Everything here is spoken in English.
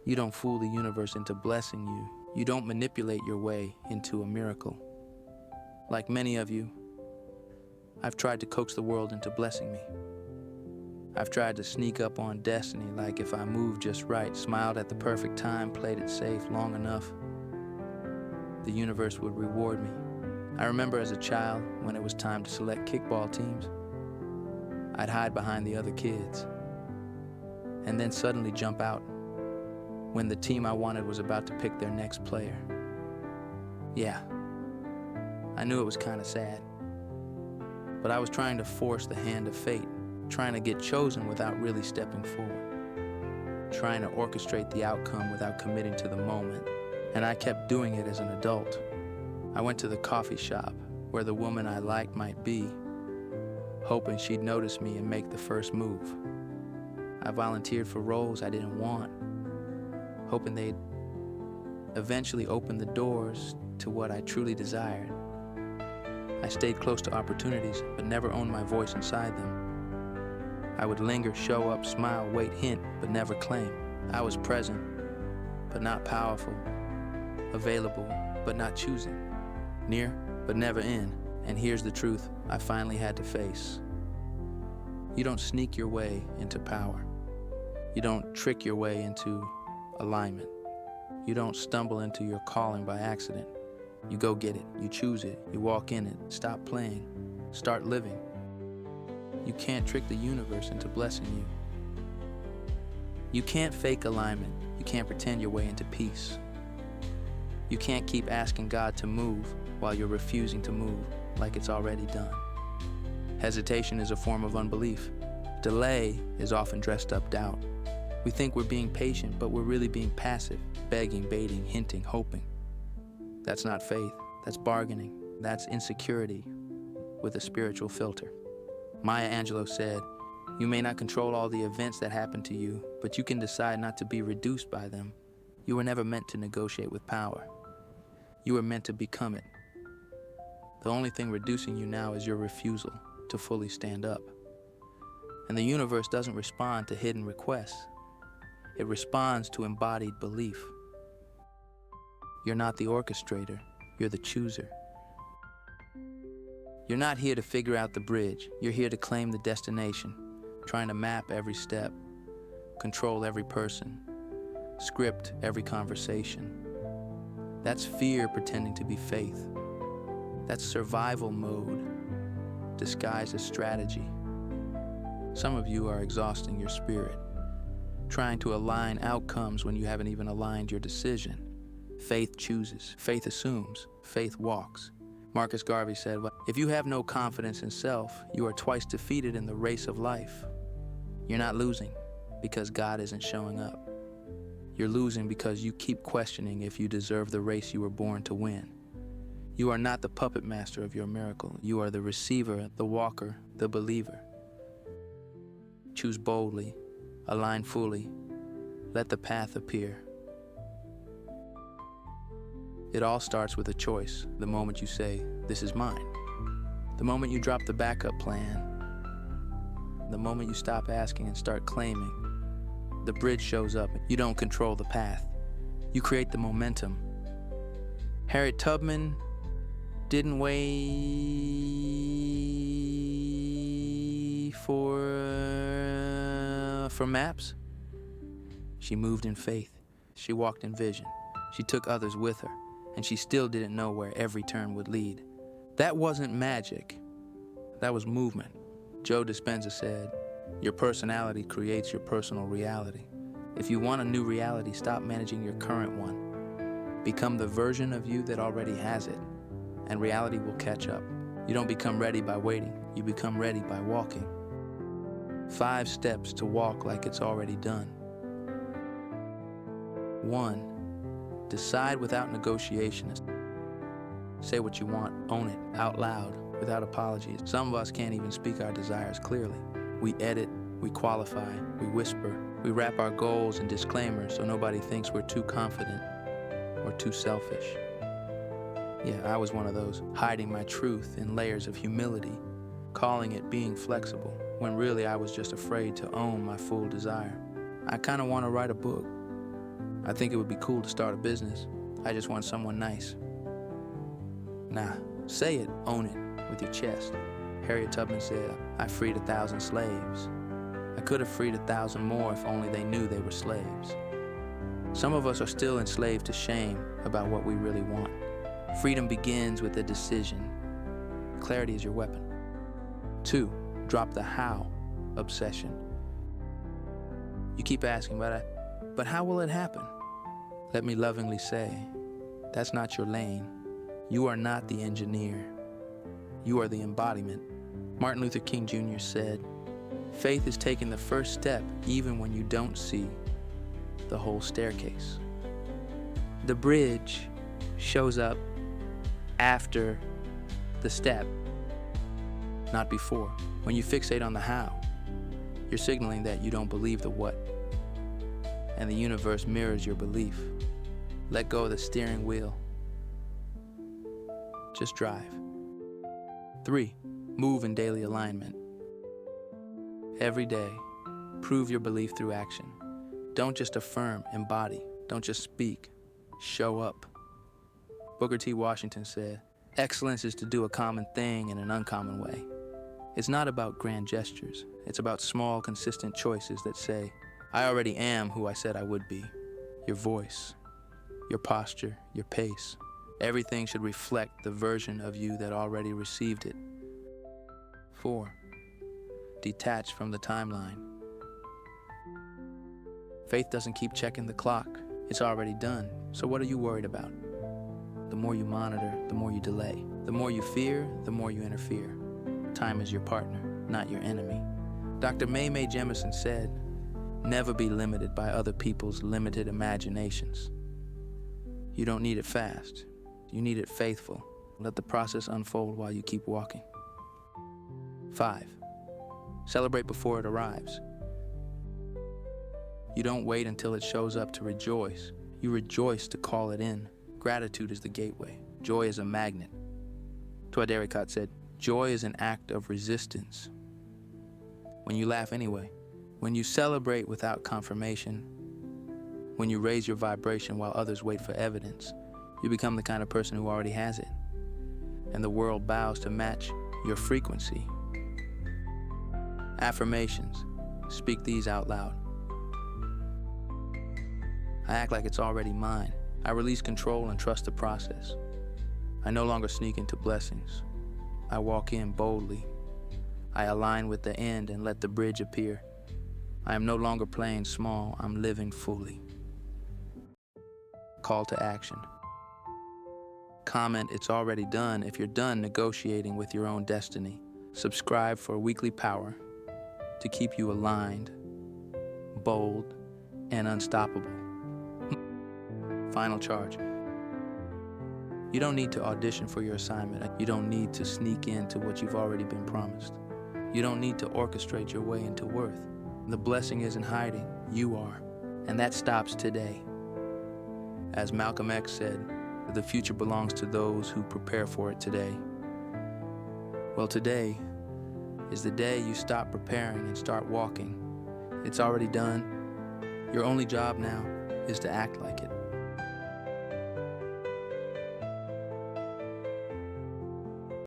You don't fool the universe into blessing you. You don't manipulate your way into a miracle. Like many of you, I've tried to coax the world into blessing me. I've tried to sneak up on destiny, like if I moved just right, smiled at the perfect time, played it safe long enough, the universe would reward me. I remember as a child, when it was time to select kickball teams, I'd hide behind the other kids, and then suddenly jump out when the team I wanted was about to pick their next player. Yeah, I knew it was kind of sad, but I was trying to force the hand of fate, trying to get chosen without really stepping forward, trying to orchestrate the outcome without committing to the moment, and I kept doing it as an adult. I went to the coffee shop where the woman I liked might be, hoping she'd notice me and make the first move. I volunteered for roles I didn't want, hoping they'd eventually open the doors to what I truly desired. I stayed close to opportunities, but never owned my voice inside them. I would linger, show up, smile, wait, hint, but never claim. I was present, but not powerful, available, but not choosing, near, but never in. And here's the truth I finally had to face. You don't sneak your way into power. You don't trick your way into alignment. You don't stumble into your calling by accident. You go get it, you choose it, you walk in it, stop playing, start living. You can't trick the universe into blessing you. You can't fake alignment. You can't pretend your way into peace. You can't keep asking God to move while you're refusing to move like it's already done. Hesitation is a form of unbelief. Delay is often dressed up doubt. We think we're being patient, but we're really being passive, begging, baiting, hinting, hoping. That's not faith. That's bargaining. That's insecurity with a spiritual filter. Maya Angelou said, "You may not control all the events that happen to you, but you can decide not to be reduced by them. You were never meant to negotiate with power. You were meant to become it. The only thing reducing you now is your refusal to fully stand up." And the universe doesn't respond to hidden requests. It responds to embodied belief. You're not the orchestrator, you're the chooser. You're not here to figure out the bridge. You're here to claim the destination, trying to map every step, control every person, script every conversation. That's fear pretending to be faith. That's survival mode disguised as strategy. Some of you are exhausting your spirit, trying to align outcomes when you haven't even aligned your decision. Faith chooses, faith assumes, faith walks. Marcus Garvey said, "If you have no confidence in self, you are twice defeated in the race of life." You're not losing because God isn't showing up. You're losing because you keep questioning if you deserve the race you were born to win. You are not the puppet master of your miracle. You are the receiver, the walker, the believer. Choose boldly, align fully, let the path appear. It all starts with a choice, the moment you say, "This is mine." The moment you drop the backup plan. The moment you stop asking and start claiming. The bridge shows up. You don't control the path. You create the momentum. Harriet Tubman didn't wait for maps. She moved in faith. She walked in vision. She took others with her, and she still didn't know where every turn would lead. That wasn't magic. That was movement. Joe Dispenza said, "Your personality creates your personal reality." If you want a new reality, stop managing your current one. Become the version of you that already has it, and reality will catch up. You don't become ready by waiting. You become ready by walking. 5 steps to walk like it's already done. 1. Decide without negotiation. Say what you want, own it, out loud, without apologies. Some of us can't even speak our desires clearly. We edit, we qualify, we whisper, we wrap our goals in disclaimers so nobody thinks we're too confident or too selfish. Yeah, I was one of those, hiding my truth in layers of humility, calling it being flexible, when really I was just afraid to own my full desire. I kind of want to write a book. I think it would be cool to start a business. I just want someone nice. Nah, say it, own it, with your chest. Harriet Tubman said, I freed 1,000 slaves. I could have freed 1,000 more if only they knew they were slaves. Some of us are still enslaved to shame about what we really want. Freedom begins with a decision. Clarity is your weapon. 2, drop the how obsession. You keep asking, but how will it happen? Let me lovingly say, that's not your lane. You are not the engineer. You are the embodiment. Martin Luther King Jr. said, faith is taking the first step even when you don't see the whole staircase. The bridge shows up after the step, not before. When you fixate on the how, you're signaling that you don't believe the what, and the universe mirrors your belief. Let go of the steering wheel. Just drive. 3, move in daily alignment. Every day, prove your belief through action. Don't just affirm, embody. Don't just speak, show up. Booker T. Washington said, excellence is to do a common thing in an uncommon way. It's not about grand gestures. It's about small, consistent choices that say, I already am who I said I would be. Your voice, your posture, your pace. Everything should reflect the version of you that already received it. 4, detach from the timeline. Faith doesn't keep checking the clock. It's already done. So what are you worried about? The more you monitor, the more you delay. The more you fear, the more you interfere. Time is your partner, not your enemy. Dr. Mae Jemison said, never be limited by other people's limited imaginations. You don't need it fast. You need it faithful. Let the process unfold while you keep walking. 5, celebrate before it arrives. You don't wait until it shows up to rejoice. You rejoice to call it in. Gratitude is the gateway. Joy is a magnet. Derricott said, joy is an act of resistance. When you laugh anyway, when you celebrate without confirmation, when you raise your vibration while others wait for evidence, you become the kind of person who already has it. And the world bows to match your frequency. Affirmations. Speak these out loud. I act like it's already mine. I release control and trust the process. I no longer sneak into blessings. I walk in boldly. I align with the end and let the bridge appear. I am no longer playing small, I'm living fully. Call to action. Comment, it's already done if you're done negotiating with your own destiny. Subscribe for weekly power to keep you aligned, bold, and unstoppable. Final charge. You don't need to audition for your assignment. You don't need to sneak into what you've already been promised. You don't need to orchestrate your way into worth. The blessing isn't hiding, you are. And that stops today. As Malcolm X said, the future belongs to those who prepare for it today. Well, today is the day you stop preparing and start walking. It's already done. Your only job now is to act like it.